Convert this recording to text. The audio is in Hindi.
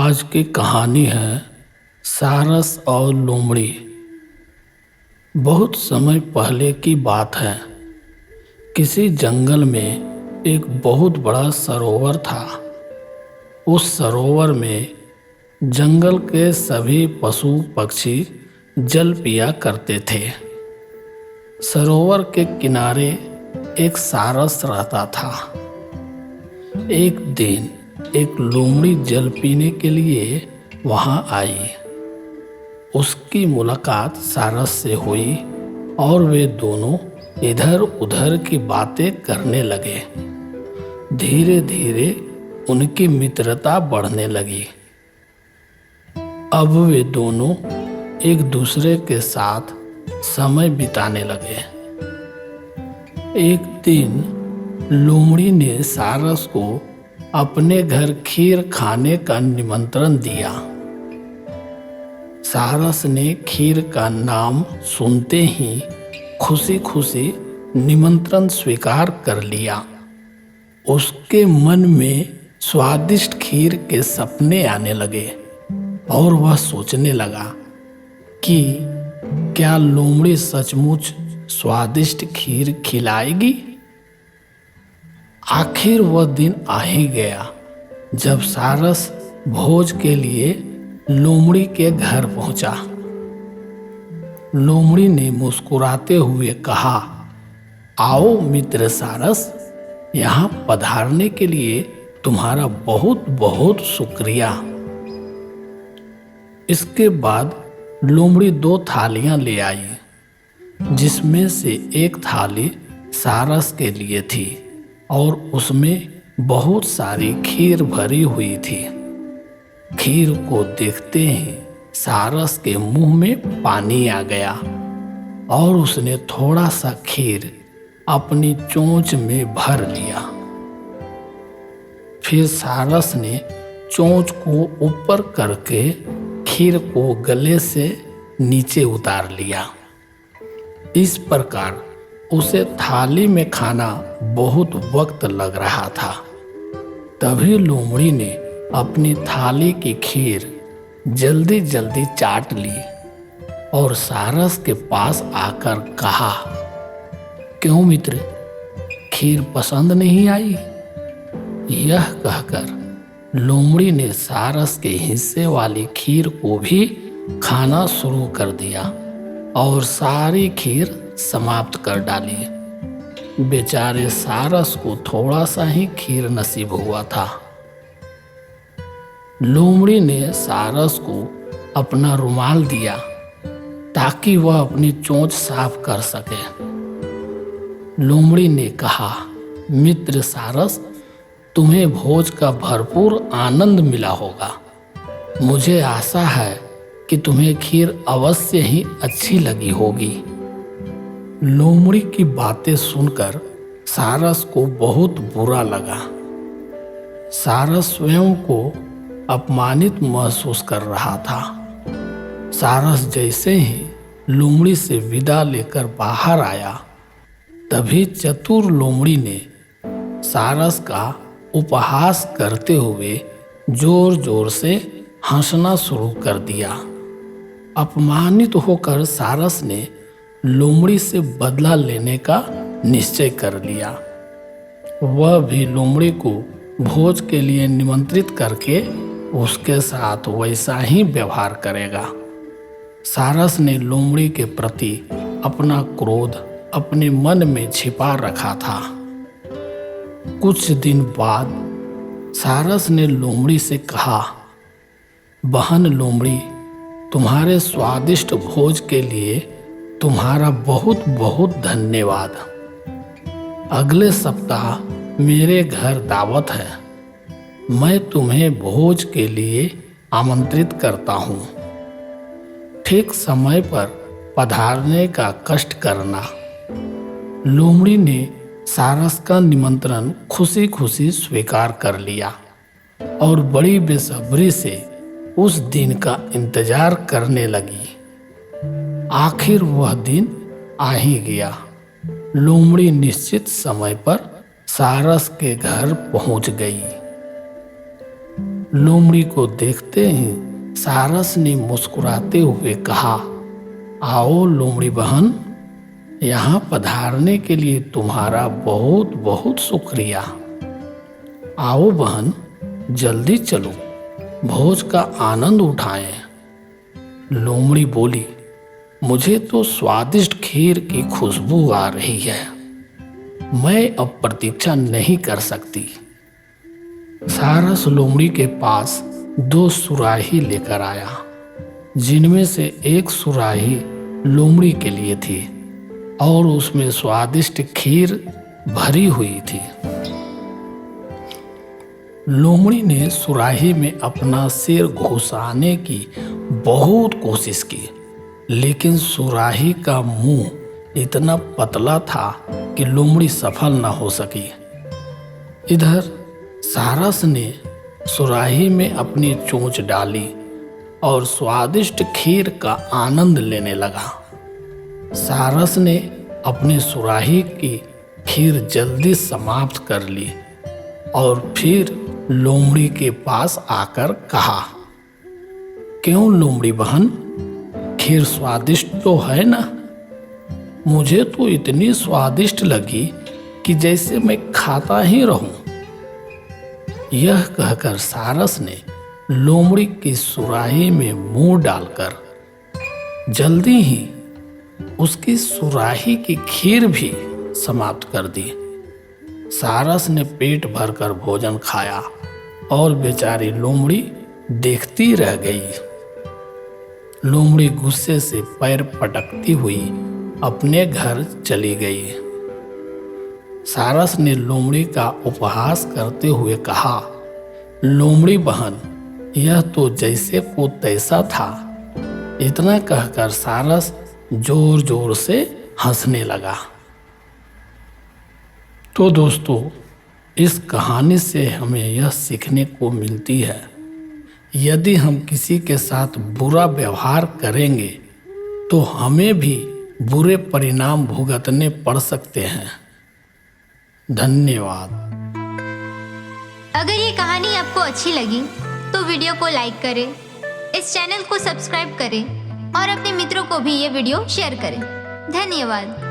आज की कहानी है सारस और लोमड़ी। बहुत समय पहले की बात है। किसी जंगल में एक बहुत बड़ा सरोवर था। उस सरोवर में जंगल के सभी पशु पक्षी जल पिया करते थे। सरोवर के किनारे एक सारस रहता था। एक दिन एक लोमड़ी जल पीने के लिए वहां आई। उसकी मुलाकात सारस से हुई और वे दोनों इधर उधर की बातें करने लगे। धीरे धीरे उनकी मित्रता बढ़ने लगी। अब वे दोनों एक दूसरे के साथ समय बिताने लगे। एक दिन लोमड़ी ने सारस को अपने घर खीर खाने का निमंत्रण दिया। सारस ने खीर का नाम सुनते ही खुशी खुशी निमंत्रण स्वीकार कर लिया। उसके मन में स्वादिष्ट खीर के सपने आने लगे और वह सोचने लगा कि क्या लोमड़ी सचमुच स्वादिष्ट खीर खिलाएगी। आखिर वह दिन आ ही गया जब सारस भोज के लिए लोमड़ी के घर पहुंचा। लोमड़ी ने मुस्कुराते हुए कहा, आओ मित्र सारस, यहाँ पधारने के लिए तुम्हारा बहुत बहुत शुक्रिया। इसके बाद लोमड़ी 2 थालियां ले आई, जिसमें से एक थाली सारस के लिए थी और उसमें बहुत सारी खीर भरी हुई थी। खीर को देखते ही सारस के मुंह में पानी आ गया और उसने थोड़ा सा खीर अपनी चोंच में भर लिया। फिर सारस ने चोंच को ऊपर करके खीर को गले से नीचे उतार लिया। इस प्रकार उसे थाली में खाना बहुत वक्त लग रहा था। तभी लोमड़ी ने अपनी थाली की खीर जल्दी जल्दी चाट ली और सारस के पास आकर कहा, क्यों मित्र, खीर पसंद नहीं आई? यह कहकर लोमड़ी ने सारस के हिस्से वाली खीर को भी खाना शुरू कर दिया और सारी खीर समाप्त कर डाली। बेचारे सारस को थोड़ा सा ही खीर नसीब हुआ था। लोमड़ी ने सारस को अपना रुमाल दिया ताकि वह अपनी चोंच साफ कर सके। लोमड़ी ने कहा, मित्र सारस, तुम्हें भोज का भरपूर आनंद मिला होगा। मुझे आशा है कि तुम्हें खीर अवश्य ही अच्छी लगी होगी। लोमड़ी की बातें सुनकर सारस को बहुत बुरा लगा। सारस स्वयं को अपमानित महसूस कर रहा था। सारस जैसे ही लोमड़ी से विदा लेकर बाहर आया, तभी चतुर लोमड़ी ने सारस का उपहास करते हुए जोर जोर से हंसना शुरू कर दिया। अपमानित होकर सारस ने लोमड़ी से बदला लेने का निश्चय कर लिया। वह भी लोमड़ी को भोज के लिए निमंत्रित करके उसके साथ वैसा ही व्यवहार करेगा। सारस ने लोमड़ी के प्रति अपना क्रोध अपने मन में छिपा रखा था। कुछ दिन बाद सारस ने लोमड़ी से कहा, बहन लोमड़ी, तुम्हारे स्वादिष्ट भोज के लिए तुम्हारा बहुत बहुत धन्यवाद। अगले सप्ताह मेरे घर दावत है। मैं तुम्हें भोज के लिए आमंत्रित करता हूँ। ठीक समय पर पधारने का कष्ट करना। लोमड़ी ने सारस का निमंत्रण खुशी खुशी स्वीकार कर लिया और बड़ी बेसब्री से उस दिन का इंतजार करने लगी। आखिर वह दिन आ ही गया। लोमड़ी निश्चित समय पर सारस के घर पहुंच गई। लोमड़ी को देखते ही सारस ने मुस्कुराते हुए कहा, आओ लोमड़ी बहन, यहाँ पधारने के लिए तुम्हारा बहुत बहुत शुक्रिया। आओ बहन, जल्दी चलो, भोज का आनंद उठाएं। लोमड़ी बोली, मुझे तो स्वादिष्ट खीर की खुशबू आ रही है, मैं अब प्रतीक्षा नहीं कर सकती। सारस लोमड़ी के पास 2 सुराही लेकर आया, जिनमें से एक सुराही लोमड़ी के लिए थी और उसमें स्वादिष्ट खीर भरी हुई थी। लोमड़ी ने सुराही में अपना सिर घुसाने की बहुत कोशिश की, लेकिन सुराही का मुंह इतना पतला था कि लोमड़ी सफल न हो सकी। इधर सारस ने सुराही में अपनी चोंच डाली और स्वादिष्ट खीर का आनंद लेने लगा। सारस ने अपनी सुराही की खीर जल्दी समाप्त कर ली और फिर लोमड़ी के पास आकर कहा, क्यों लोमड़ी बहन, खीर स्वादिष्ट तो है ना? मुझे तो इतनी स्वादिष्ट लगी कि जैसे मैं खाता ही रहूं। यह कहकर सारस ने लोमड़ी की सुराही में मुंह डालकर जल्दी ही उसकी सुराही की खीर भी समाप्त कर दी। सारस ने पेट भरकर भोजन खाया और बेचारी लोमड़ी देखती रह गई। लोमड़ी गुस्से से पैर पटकती हुई अपने घर चली गई। सारस ने लोमड़ी का उपहास करते हुए कहा, लोमड़ी बहन, यह तो जैसे को तैसा था। इतना कहकर सारस जोर जोर से हंसने लगा। तो दोस्तों, इस कहानी से हमें यह सीखने को मिलती है, यदि हम किसी के साथ बुरा व्यवहार करेंगे तो हमें भी बुरे परिणाम भुगतने पड़ सकते हैं। धन्यवाद। अगर ये कहानी आपको अच्छी लगी तो वीडियो को लाइक करें, इस चैनल को सब्सक्राइब करें और अपने मित्रों को भी ये वीडियो शेयर करें। धन्यवाद।